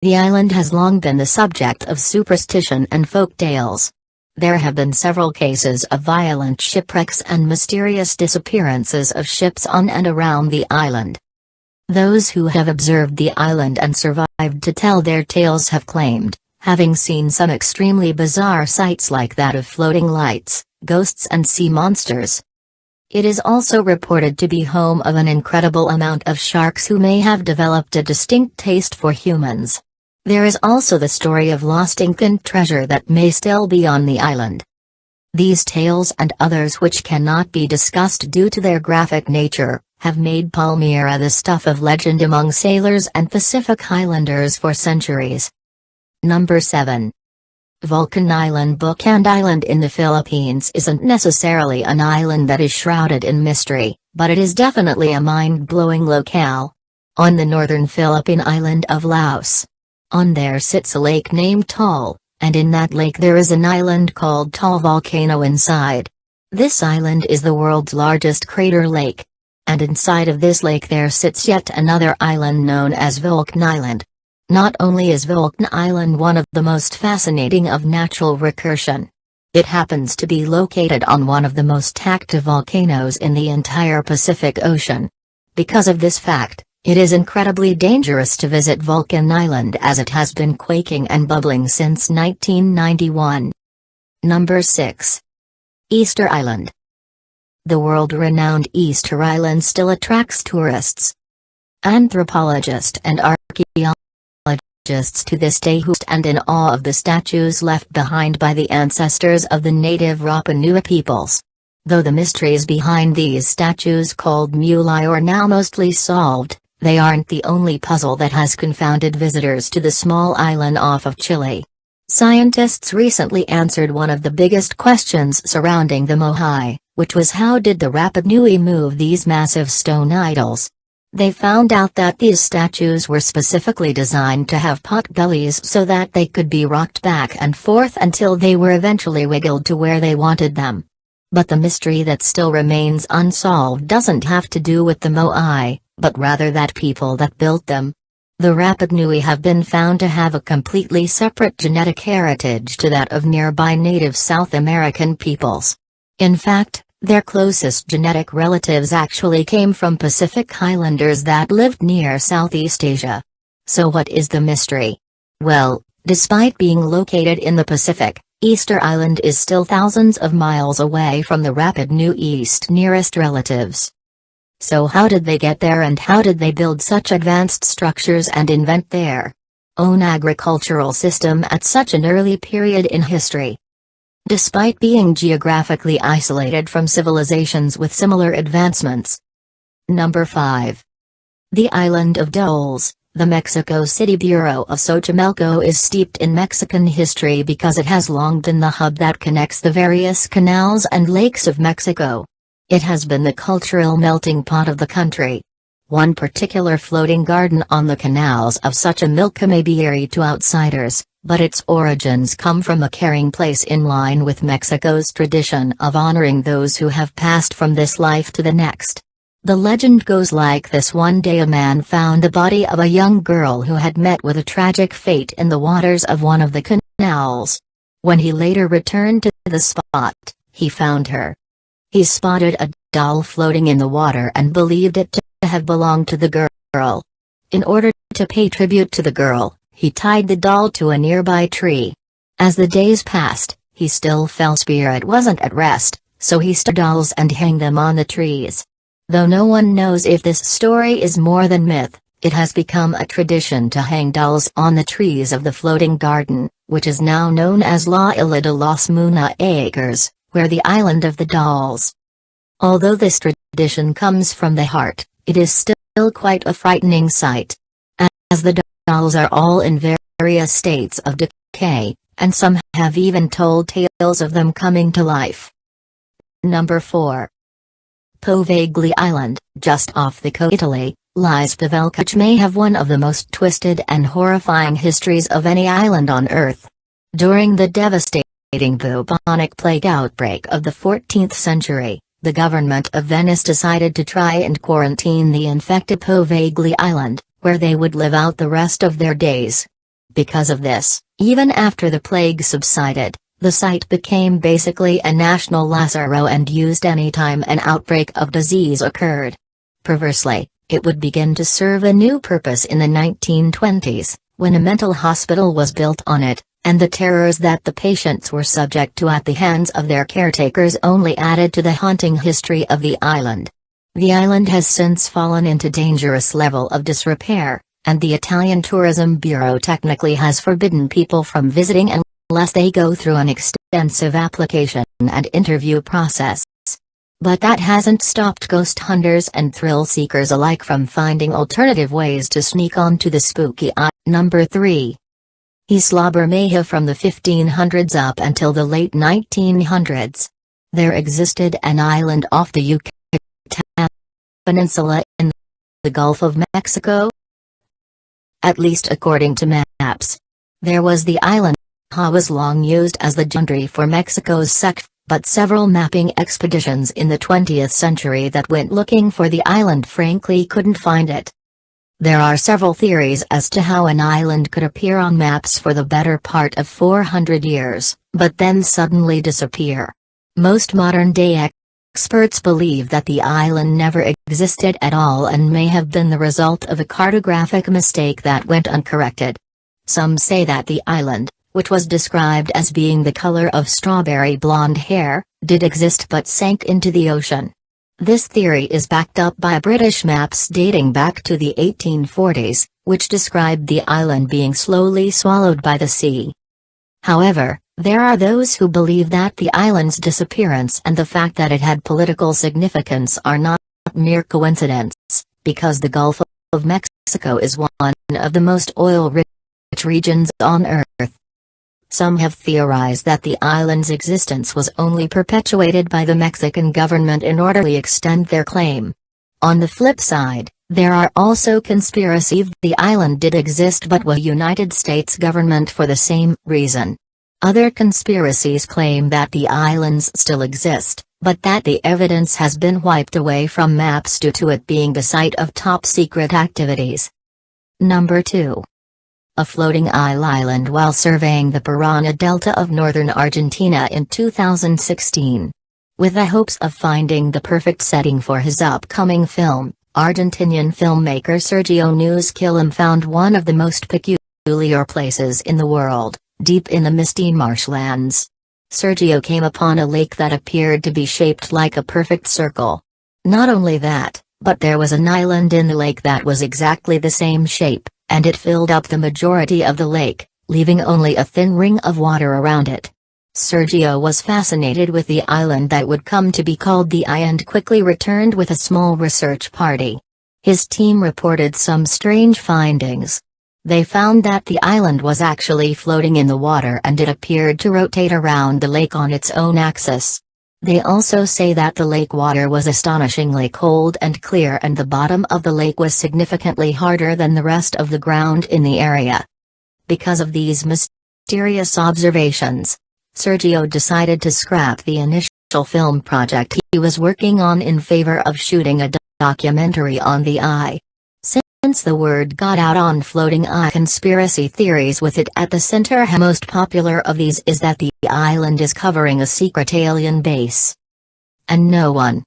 The island has long been the subject of superstition and folk tales. There have been several cases of violent shipwrecks and mysterious disappearances of ships on and around the island. Those who have observed the island and survived to tell their tales have claimed, having seen some extremely bizarre sights like that of floating lights, ghosts and sea monsters. It is also reported to be home of an incredible amount of sharks who may have developed a distinct taste for humans. There is also the story of lost ink and treasure that may still be on the island. These tales and others which cannot be discussed due to their graphic nature, have made Palmyra the stuff of legend among sailors and Pacific Islanders for centuries. Number 7. Vulcan Island. Bukand Island in the Philippines isn't necessarily an island that is shrouded in mystery, but it is definitely a mind-blowing locale. On the northern Philippine island of Laos. On there sits a lake named Taal, and in that lake there is an island called Taal Volcano inside. This island is the world's largest crater lake. And inside of this lake there sits yet another island known as Vulcan Island. Not only is Vulcan Island one of the most fascinating of natural recursion. It happens to be located on one of the most active volcanoes in the entire Pacific Ocean. Because of this fact, it is incredibly dangerous to visit Vulcan Island as it has been quaking and bubbling since 1991. Number 6. Easter Island. The world-renowned Easter Island still attracts tourists. Anthropologists and archaeologists to this day who stand in awe of the statues left behind by the ancestors of the native Rapa Nui peoples. Though the mysteries behind these statues called Mulai are now mostly solved, they aren't the only puzzle that has confounded visitors to the small island off of Chile. Scientists recently answered one of the biggest questions surrounding the Moai, which was how did the Rapa Nui move these massive stone idols? They found out that these statues were specifically designed to have pot bellies so that they could be rocked back and forth until they were eventually wiggled to where they wanted them. But the mystery that still remains unsolved doesn't have to do with the Moai, but rather that people that built them. The Rapa Nui have been found to have a completely separate genetic heritage to that of nearby native South American peoples. In fact, their closest genetic relatives actually came from Pacific Islanders that lived near Southeast Asia. So what is the mystery? Well, despite being located in the Pacific, Easter Island is still thousands of miles away from the Rapa Nui's nearest relatives. So how did they get there and how did they build such advanced structures and invent their own agricultural system at such an early period in history? Despite being geographically isolated from civilizations with similar advancements. Number 5. The island of Dulles. The Mexico City Bureau of Xochimilco is steeped in Mexican history because it has long been the hub that connects the various canals and lakes of Mexico. It has been the cultural melting pot of the country. One particular floating garden on the canals of Xochimilco may be eerie to outsiders, but its origins come from a caring place in line with Mexico's tradition of honoring those who have passed from this life to the next. The legend goes like this: one day a man found the body of a young girl who had met with a tragic fate in the waters of one of the canals. When he later returned to the spot, he found her. He spotted a doll floating in the water and believed it to have belonged to the girl. In order to pay tribute to the girl, he tied the doll to a nearby tree. As the days passed, he still felt spirit wasn't at rest, so he started dolls and hang them on the trees. Though no one knows if this story is more than myth, it has become a tradition to hang dolls on the trees of the floating garden, which is now known as La Isla de los Muna Acres, where the island of the dolls. Although this tradition comes from the heart, it is still quite a frightening sight. As the dolls are all in various states of decay, and some have even told tales of them coming to life. Number 4. Poveglia Island, just off the coast of Italy, lies Pavelka, which may have one of the most twisted and horrifying histories of any island on Earth. During the devastating bubonic plague outbreak of the 14th century, the government of Venice decided to try and quarantine the infected Poveglia Island, where they would live out the rest of their days. Because of this, even after the plague subsided, the site became basically a national lazzaro and used anytime an outbreak of disease occurred. Perversely, it would begin to serve a new purpose in the 1920s, when a mental hospital was built on it, and the terrors that the patients were subject to at the hands of their caretakers only added to the haunting history of the island. The island has since fallen into dangerous level of disrepair, and the Italian Tourism Bureau technically has forbidden people from visiting unless they go through an extensive application and interview process. But that hasn't stopped ghost hunters and thrill seekers alike from finding alternative ways to sneak onto the spooky island. Number 3. Isla Bermeja. From the 1500s up until the late 1900s, there existed an island off the Yucatan Peninsula in the Gulf of Mexico. At least according to maps. There was the island. Was long used as the boundary for Mexico's SEC, but several mapping expeditions in the 20th century that went looking for the island frankly couldn't find it. There are several theories as to how an island could appear on maps for the better part of 400 years, but then suddenly disappear. Most modern-day experts believe that the island never existed at all and may have been the result of a cartographic mistake that went uncorrected. Some say that the island, which was described as being the color of strawberry blonde hair, did exist but sank into the ocean. This theory is backed up by British maps dating back to the 1840s, which described the island being slowly swallowed by the sea. However, there are those who believe that the island's disappearance and the fact that it had political significance are not mere coincidence, because the Gulf of Mexico is one of the most oil-rich regions on Earth. Some have theorized that the island's existence was only perpetuated by the Mexican government in order to extend their claim. On the flip side, there are also conspiracies the island did exist but was United States government for the same reason. Other conspiracies claim that the islands still exist, but that the evidence has been wiped away from maps due to it being the site of top-secret activities. Number 2. A floating island. While surveying the Parana Delta of northern Argentina in 2016. With the hopes of finding the perfect setting for his upcoming film, Argentinian filmmaker Sergio Quillam found one of the most peculiar places in the world, deep in the misty marshlands. Sergio came upon a lake that appeared to be shaped like a perfect circle. Not only that, but there was an island in the lake that was exactly the same shape, and it filled up the majority of the lake, leaving only a thin ring of water around it. Sergio was fascinated with the island that would come to be called the Eye and quickly returned with a small research party. His team reported some strange findings. They found that the island was actually floating in the water and it appeared to rotate around the lake on its own axis. They also say that the lake water was astonishingly cold and clear and the bottom of the lake was significantly harder than the rest of the ground in the area. Because of these mysterious observations, Sergio decided to scrap the initial film project he was working on in favor of shooting a documentary on the Eye. Since the word got out on floating eye conspiracy theories with it at the center, the most popular of these is that the island is covering a secret alien base. And no one.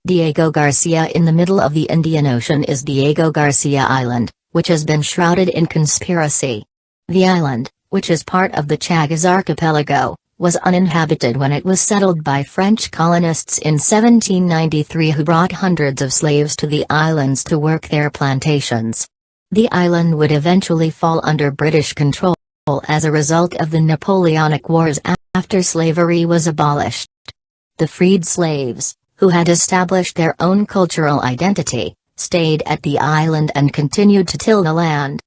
Diego Garcia. In the middle of the Indian Ocean is Diego Garcia Island, which has been shrouded in conspiracy. The island, which is part of the Chagos archipelago, was uninhabited when it was settled by French colonists in 1793 who brought hundreds of slaves to the islands to work their plantations. The island would eventually fall under British control as a result of the Napoleonic Wars after slavery was abolished. The freed slaves, who had established their own cultural identity, stayed at the island and continued to till the land.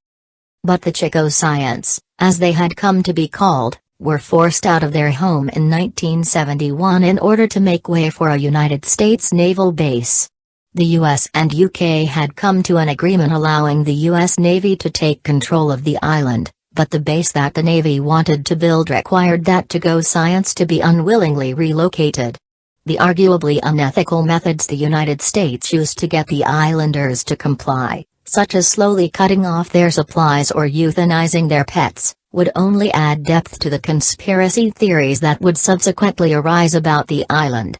But the Chicoscients, as they had come to be called, were forced out of their home in 1971 in order to make way for a United States naval base. The US and UK had come to an agreement allowing the US Navy to take control of the island, but the base that the Navy wanted to build required that Chicoscients to be unwillingly relocated. The arguably unethical methods the United States used to get the islanders to comply, such as slowly cutting off their supplies or euthanizing their pets, would only add depth to the conspiracy theories that would subsequently arise about the island.